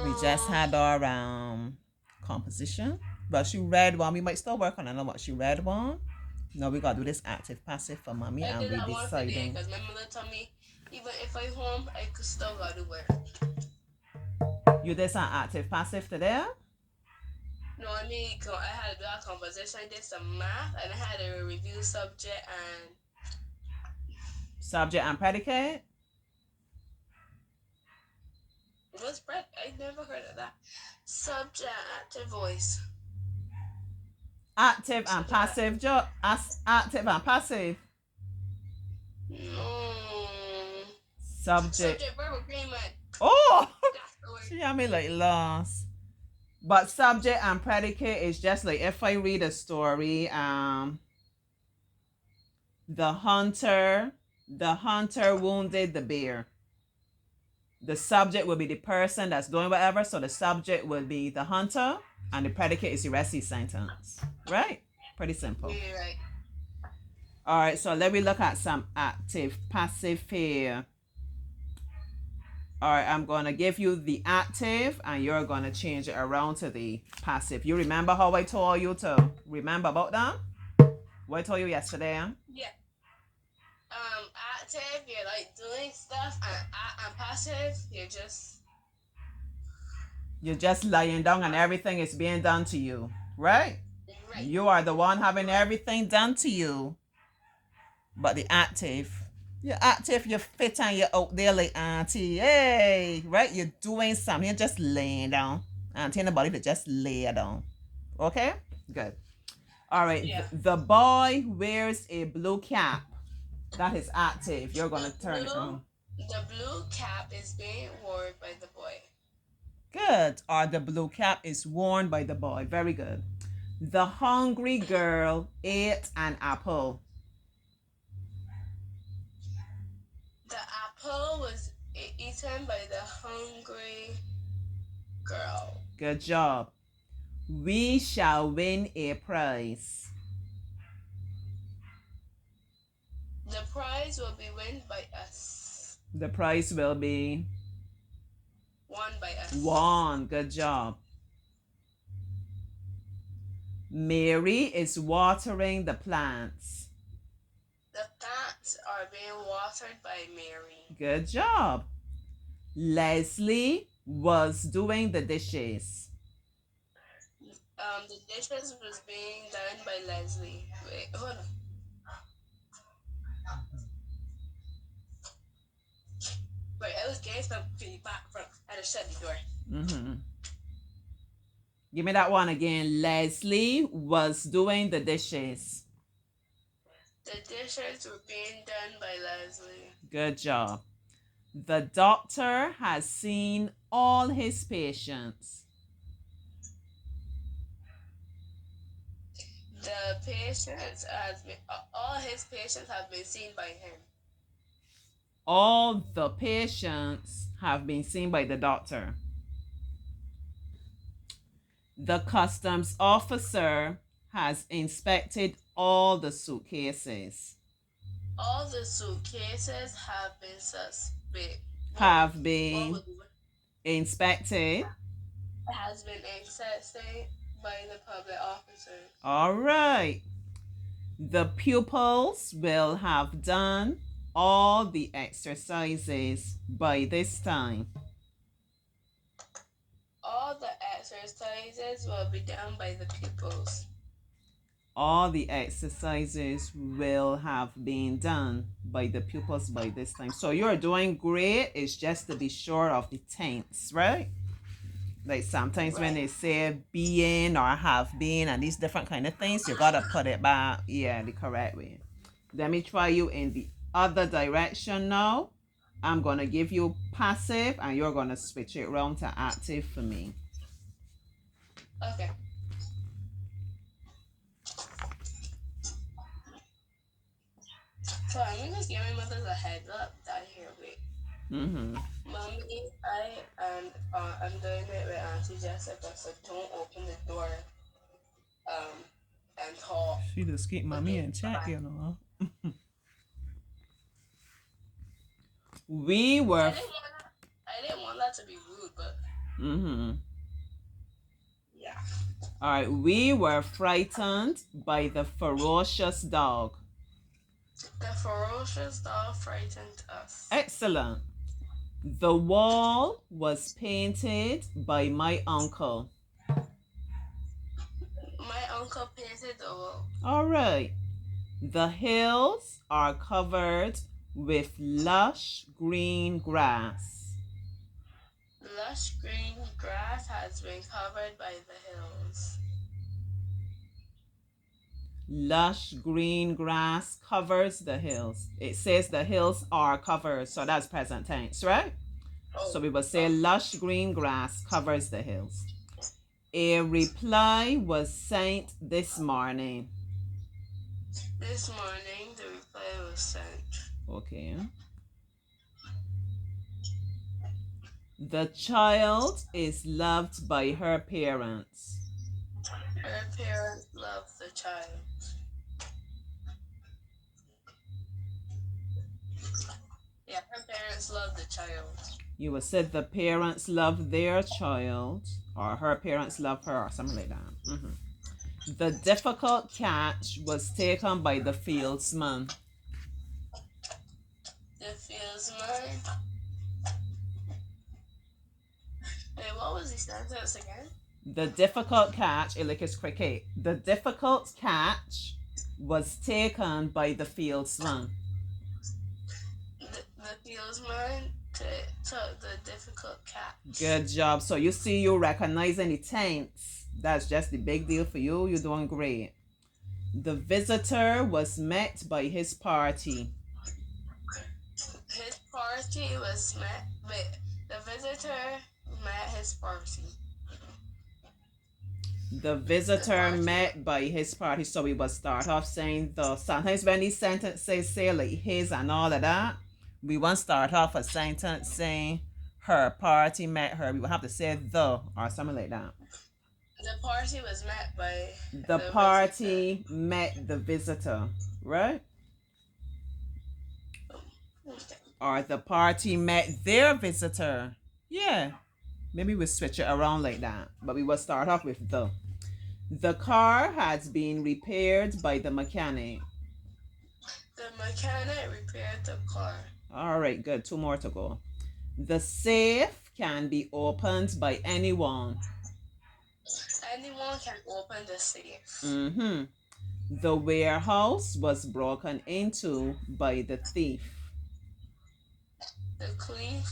We just had our composition. But she read one. We might still work on another what she read one. Now we gotta do this active passive for mommy I and did we that one today deciding. because my mother told me even if I home, I could still go to work. You did some active passive today? No, I mean, I had to do a composition, I did some math, and I had to review subject and Subject and predicate? what's bread? I never heard of that. Subject active voice. Active and Subject passive job. Active and passive. no. Subject. Subject verb agreement. Oh, That's the word. she had me like lost. But subject and predicate is just like if I read a story, the hunter wounded the bear. The subject will be the person that's doing whatever, so the subject will be the hunter, and the predicate is the rest of the sentence. Right? Pretty simple. Yeah, right. All right, so let me look at some active passive here. All right, I'm going to give you the active and you're going to change it around to the passive. You remember how I told you to remember about that? What I told you yesterday? Yeah. Active, you're like doing stuff, and passive, you're just lying down and everything is being done to you, right? right. You are the one having everything done to you. But the active, you're active, you're fit and you're out there like auntie, hey, right? You're doing something, you're just laying down. Auntie and the body to just lay down. Okay? Good. All right. Yeah. The boy wears a blue cap. That is active. You're going to turn it on. The blue cap is being worn by the boy. Good. Or the blue cap is worn by the boy. Very good. The hungry girl ate an apple. The apple was eaten by the hungry girl. Good job. We shall win a prize. The prize will be won by us. The prize will be Won by us. won. Good job. Mary is watering the plants. The plants are being watered by Mary. Good job. Leslie was doing the dishes. The dishes was being done by Leslie. Wait, hold on. Wait, I was getting some feedback from. I had to shut the door. Mm-hmm. Give me that one again. Leslie was doing the dishes. The dishes were being done by Leslie. Good job. The doctor has seen all his patients. The patients has been all his patients have been seen by him. All the patients have been seen by the doctor. The customs officer has inspected all the suitcases. All the suitcases have been Have been inspected. Has been inspected by the public officer. All right. The pupils will have done all the exercises by this time. All the exercises will be done by the pupils. All the exercises will have been done by the pupils by this time. So you're doing great. It's just to be sure of the tense, right? Like sometimes when they say being or have been and these different kind of things, you gotta put it back, the correct way. Let me try you in the other direction now. I'm gonna give you passive and you're gonna switch it around to active for me. Okay. So I'm just giving my mother a heads up that here, wait. Mm-hmm. Mommy, I'm doing it with Auntie Jessica, so don't open the door and talk. She just keep mommy in check, you know. I didn't want that to be rude, but Mm-hmm. Yeah. All right. We were frightened by the ferocious dog. The ferocious dog frightened us. Excellent. The wall was painted by my uncle. My uncle painted the wall. All right. The hills are covered with lush green grass. Lush green grass has been covered by the hills. Lush green grass covers the hills. It says the hills are covered, so that's present tense, right? So we will say lush green grass covers the hills. A reply was sent this morning. This morning, the reply was sent. Okay. The child is loved by her parents. Her parents love the child. Yeah, her parents love the child. You will say the parents love their child, or her parents love her, or something like that. Mm-hmm. The difficult catch was taken by the fieldsman. The fieldsman. Wait, what was the sentence again? The difficult catch, like it's cricket. The difficult catch was taken by the fieldsman. The fieldsman took the difficult catch. Good job. So you see, you recognizing the tense. That's just the big deal for you. You're doing great. The visitor was met by his party. His party was met. Wait, the visitor met his party. The visitor met by his party. So we will start off saying the. Sometimes when these sentences say like his and all of that, we won't start off a sentence saying her party met her. We will have to say the or something like that. The party was met by the party visitor. Met the visitor, right? Okay. Or the party met their visitor. Yeah. Maybe we'll switch it around like that. But we will start off with the. The car has been repaired by the mechanic. The mechanic repaired the car. All right, good. 2 more to go. The safe can be opened by anyone. Anyone can open the safe. Mm-hmm. The warehouse was broken into by the thief. The thief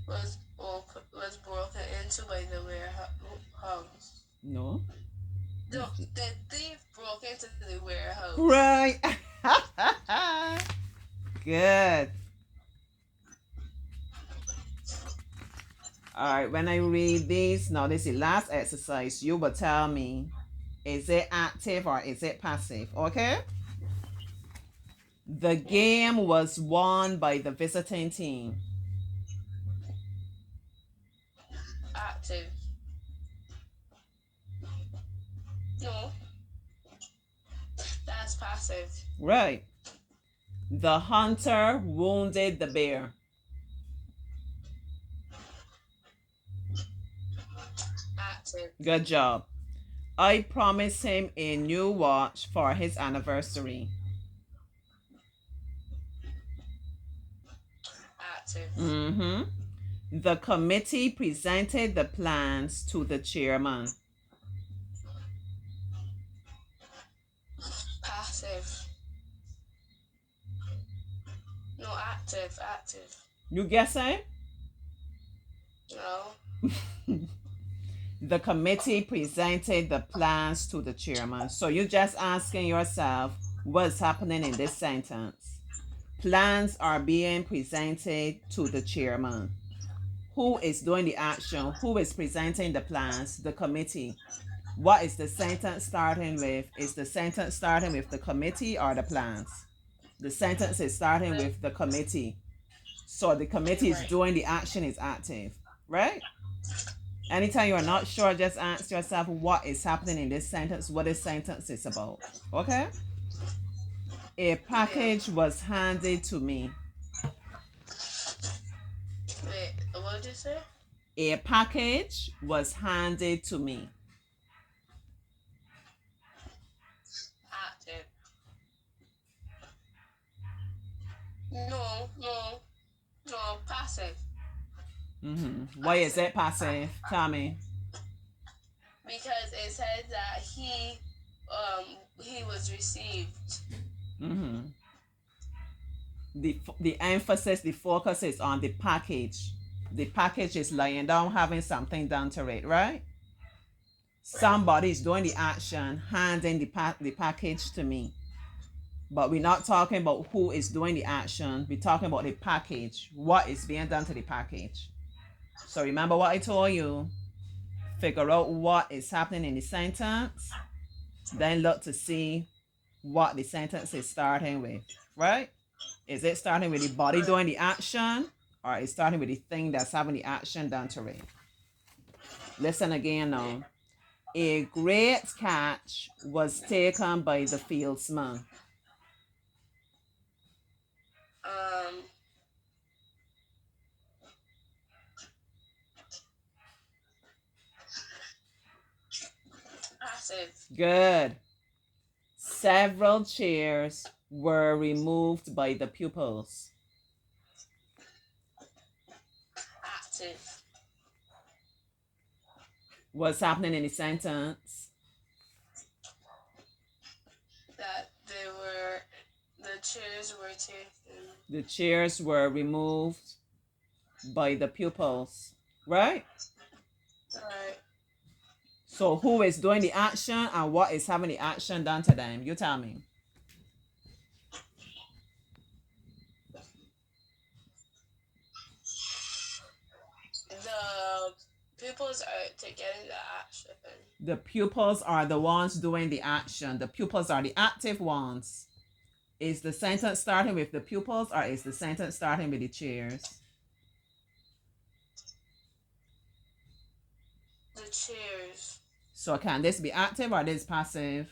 was broken into by the warehouse. No. The thief broke into the warehouse. Right. Good. All right, when I read this, now this is the last exercise, you will tell me, is it active or is it passive, okay? The game was won by the visiting team. Active. No. That's passive. Right. The hunter wounded the bear. Active. Good job. I promised him a new watch for his anniversary. Active. Mm-hmm. The committee presented the plans to the chairman. Passive. No, active. Active. You guessing? No. The committee presented the plans to the chairman. So you're just asking yourself what's happening in this sentence. Plans are being presented to the chairman. Who is doing the action? Who is presenting the plans? The committee. What is the sentence starting with? Is the sentence starting with the committee or the plans? The sentence is starting with the committee. So the committee is doing the action, is active, right? Anytime you're not sure, just ask yourself what is happening in this sentence, what this sentence is about. Okay? A package was handed to me. Wait, what did you say? A package was handed to me. Active. No, no, no, passive. Why is it passive? Tell me. Because it says that he was received. The emphasis, the focus is on the package. The package is lying down, having something done to it, right? Somebody is doing the action, handing the package to me. But we're not talking about who is doing the action. We're talking about the package. What is being done to the package? So remember what I told you. Figure out what is happening in the sentence. Then look to see what the sentence is starting with, right? Is it starting with the body doing the action, or is it starting with the thing that's having the action done to it? Listen again now. A great catch was taken by the fieldsman. Passive. Good. Several chairs were removed by the pupils. Active. What's happening in the sentence? That the chairs were taken. The chairs were removed by the pupils, right? Right. So who is doing the action and what is having the action done to them? You tell me. The pupils are getting the action. The pupils are the ones doing the action. The pupils are the active ones. Is the sentence starting with the pupils, or is the sentence starting with the chairs? The chairs. So can this be active or this passive?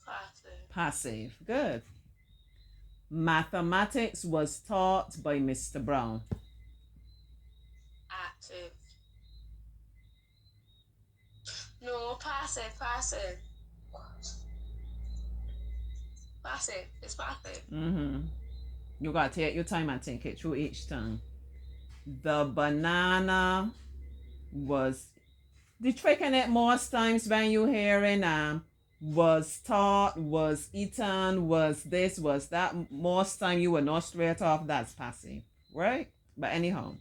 Passive. Passive. Good. Mathematics was taught by Mr. Brown. Active. No, passive. Passive. Passive. It's passive. You gotta take your time and think it through each time. The banana was the trick in it most times when you hearing was taught, was eaten, was this, was that. Most time you will know straight off that's passive, right? But anyhow,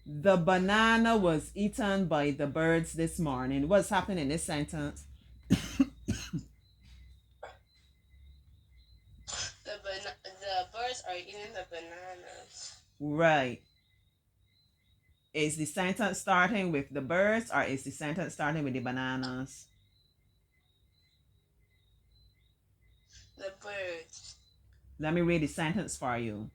the banana was eaten by the birds this morning. What's happening in this sentence? The birds are eating the bananas. Right. Is the sentence starting with the birds, or is the sentence starting with the bananas? The birds. Let me read the sentence for you.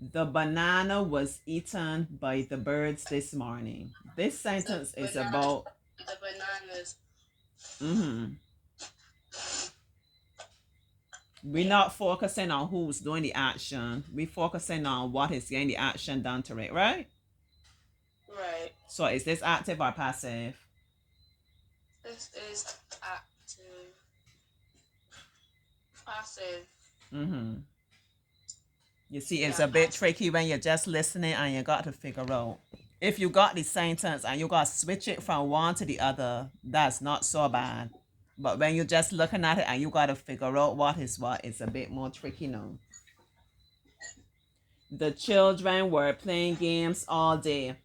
The banana was eaten by the birds this morning. This sentence is about the bananas. We're not focusing on who's doing the action. We're focusing on what is getting the action done to it, right? Right. So is this active or passive? This is active. Passive. You see, it's a bit tricky when you're just listening and you got to figure out. If you got the sentence and you got to switch it from one to the other, that's not so bad. But when you're just looking at it and you got to figure out what is what, it's a bit more tricky now. The children were playing games all day.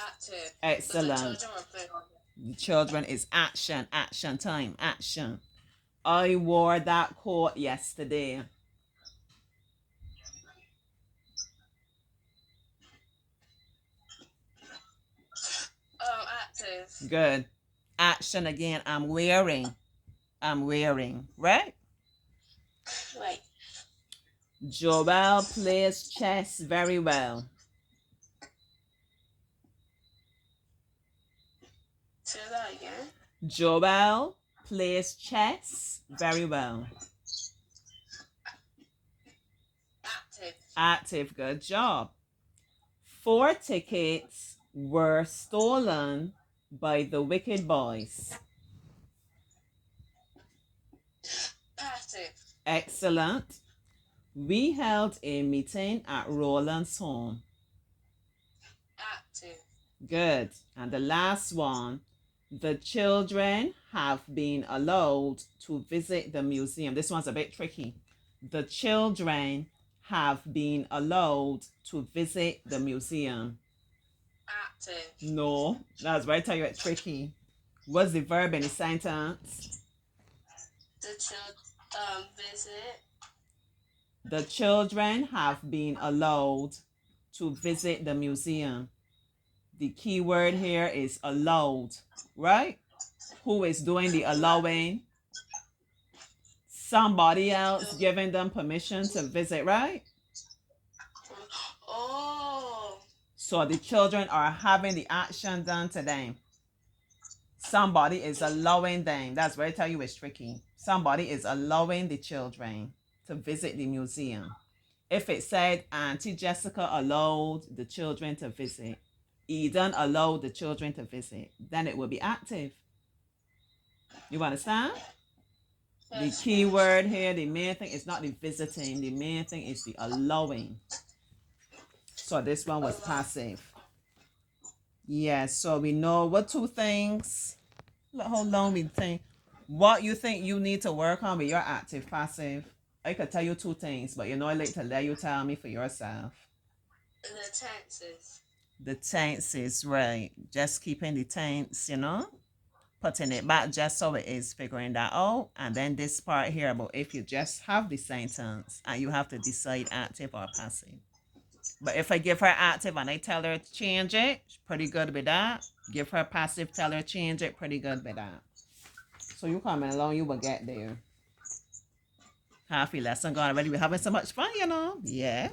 Active. Excellent. The children is action time, action. I wore that coat yesterday. Active. Good. Action again. I'm wearing, right? Right. Joel plays chess very well. Say that again. Joel plays chess very well. Active. Active, good job. 4 tickets were stolen by the wicked boys. Passive. Excellent. We held a meeting at Roland's home. Active. Good. And the last one, the children have been allowed to visit the museum. This one's a bit tricky. The children have been allowed to visit the museum. Active. No, that's where I tell you it's tricky. What's the verb in the sentence? The visit. The children have been allowed to visit the museum. The key word here is allowed, right? Who is doing the allowing? Somebody else giving them permission to visit, right? Oh. So the children are having the action done to them. Somebody is allowing them. That's where I tell you it's tricky. Somebody is allowing the children to visit the museum. If it said Auntie Jessica allowed the children to visit, Eden allowed the children to visit, then it will be active. You understand? The key word here, the main thing is not the visiting. The main thing is the allowing. So this one was passive. Yes, so we know what 2 things. Hold on, we think. What you think you need to work on with your active, passive. I could tell you 2 things, but I like to let you tell me for yourself. The tenses. The tenses, right. Just keeping the tense, putting it back just so it is, figuring that out. And then this part here about if you just have the sentence and you have to decide active or passive. But if I give her active and I tell her to change it, pretty good with that. Give her passive, tell her change it, pretty good with that. So you coming along, you will get there. Half your lesson gone already. We're having so much fun, Yeah.